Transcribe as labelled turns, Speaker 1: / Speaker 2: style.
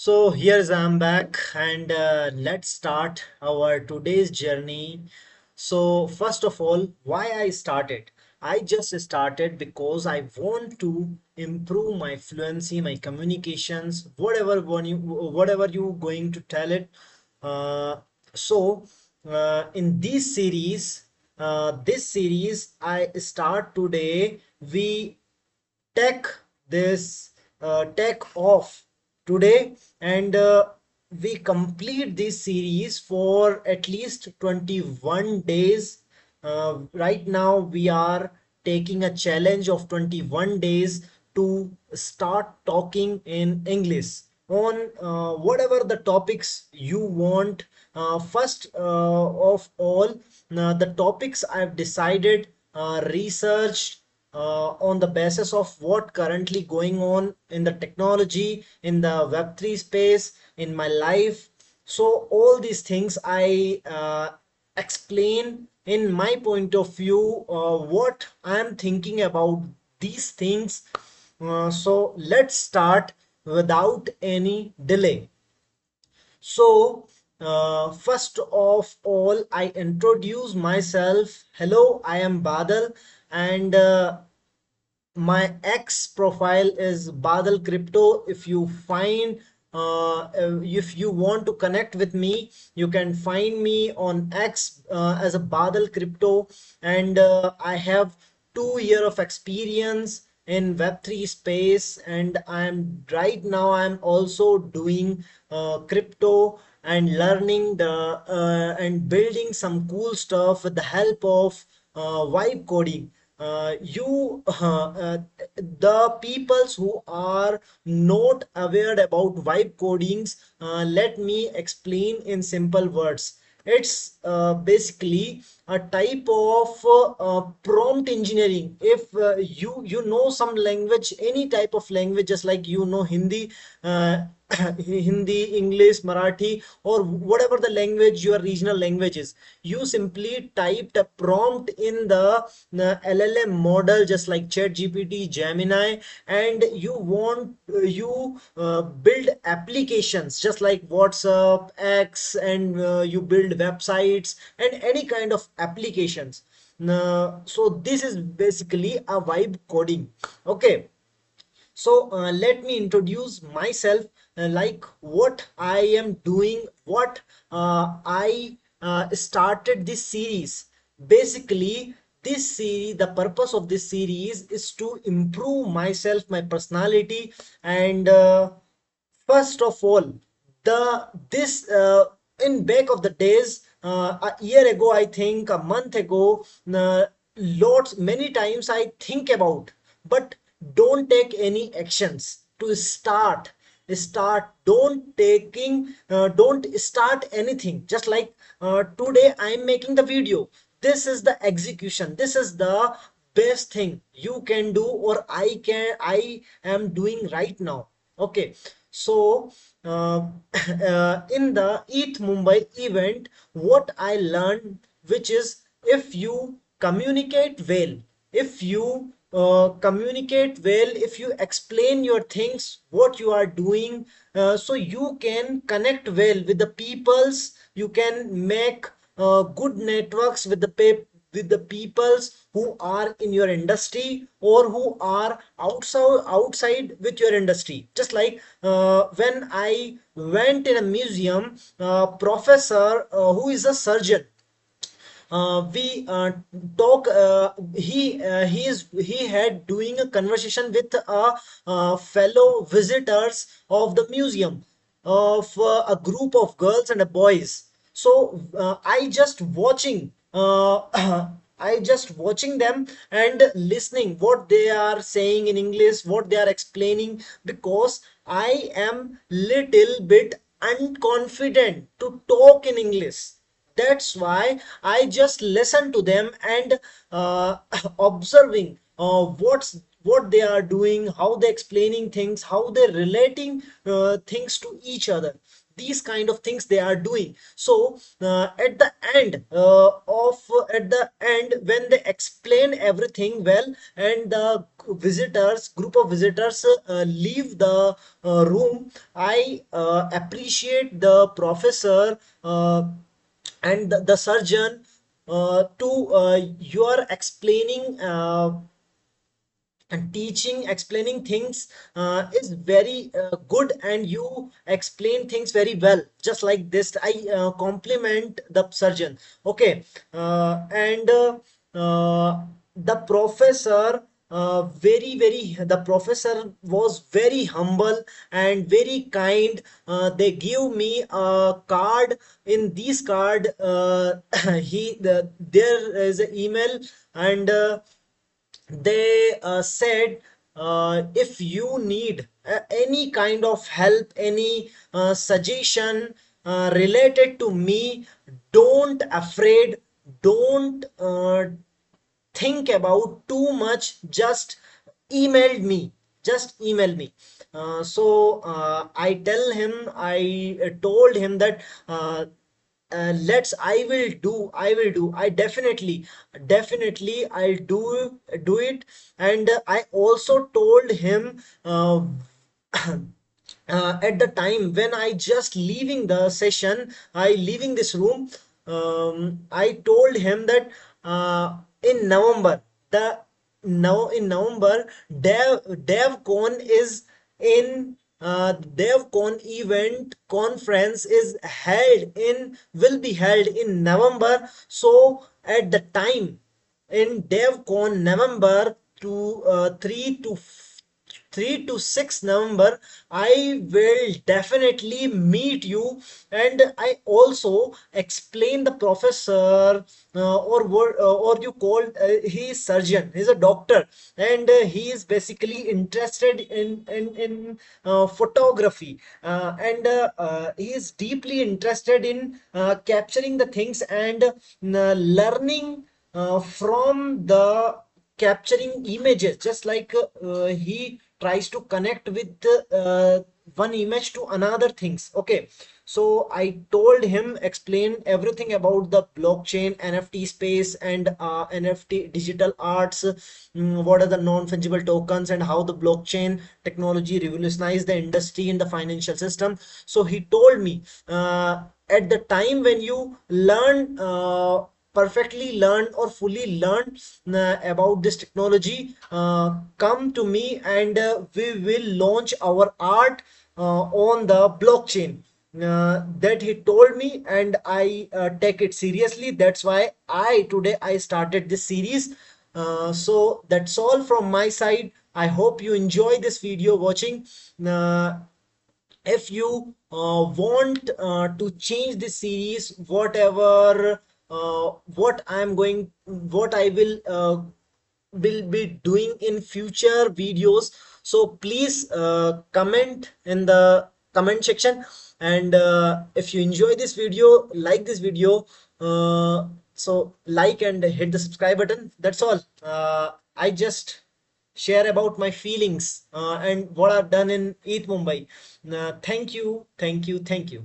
Speaker 1: So here's I'm back and let's start our today's journey. So first of all, why I started? I just started because I want to improve my fluency, my communications, whatever you going to tell it. Uh, so in this series I start today. We take this take off today and we complete this series for at least 21 days. Right now we are taking a challenge of 21 days to start talking in English on whatever the topics you want. First of all, the topics I've decided, researched on the basis of what currently going on in the technology, in the Web3 space, in my life. So all these things I explain in my point of view, what I'm thinking about these things. So let's start without any delay. So, first of all, I introduce myself. Hello, I am Badal, and my X profile is Badal Crypto. If you want to connect with me, you can find me on X as a Badal Crypto, and I have 2 year of experience in Web3 space, and I'm also doing crypto and learning the and building some cool stuff with the help of vibe coding. The peoples who are not aware about vibe codings, let me explain in simple words. It's basically a type of prompt engineering. If you know some language, any type of language, just like Hindi, uh, Hindi, English, Marathi, or whatever the language, your regional languages, you simply typed a prompt in the LLM model, just like ChatGPT, Gemini, and you build applications just like WhatsApp, X, and you build websites and any kind of applications. So this is basically a vibe coding. Okay, so let me introduce myself, like what I am doing, what I started this series. Basically, the purpose of this series is to improve myself, my personality, and first of all, the this in back of the days, a year ago, I think a month ago, lots many times I think about, but don't take any actions to don't start anything. Just like today I'm making the video. This is the execution. This is the best thing you can do, or I am doing right now. Okay, so in the ETH Mumbai event, what I learned, which is, if you communicate well, if you explain your things, what you are doing, so you can connect well with the peoples, you can make good networks with the peoples who are in your industry or who are outside with your industry. Just like when I went in a museum, professor who is a surgeon, we talk he had doing a conversation with fellow visitors of the museum, of a group of girls and boys. So I just watching I just watching them and listening what they are saying in English, what they are explaining, because I am little bit unconfident to talk in English. That's why I just listen to them and observing what they are doing, how they explaining things, how they relating things to each other. these kind of things they are doing. So at the end when they explain everything well, and the visitors group of visitors leave the room, I appreciate the professor and the surgeon to you are explaining and teaching, explaining things is very good, and you explain things very well, just like this. I compliment the surgeon. Okay. And the professor the professor was very humble and very kind. They give me a card. In this card there is an email, and they said, if you need any kind of help, any suggestion related to me, don't afraid, don't think about too much, just email me. I told him that I will do, I definitely I'll do it. And I also told him at the time when I just leaving the session, I leaving this room, I told him that in November, the now in November, DevCon is in DevCon event conference is held in will be held in November. So at the time in DevCon November to 3 to 6 November, I will definitely meet you. And I also explain the professor, or you call, he is surgeon, he's a doctor, and he is basically interested in photography, and he is deeply interested in capturing the things and learning from the capturing images, just like he tries to connect with one image to another things. Okay. So I told him, explain everything about the blockchain, NFT space, and NFT digital arts, what are the non-fungible tokens, and how the blockchain technology revolutionized the industry and the financial system. So he told me, at the time when you learn perfectly learn or fully learn about this technology, come to me, and we will launch our art on the blockchain. That he told me, and I take it seriously. That's why I started this series. So that's all from my side. I hope you enjoy this video watching. uh, if you want to change this series, whatever what I will be doing in future videos, so please comment in the comment section. And if you enjoy this video, like this video, so like and hit the subscribe button. That's all. I just share about my feelings and what I've done in East Mumbai. Thank you, thank you, thank you.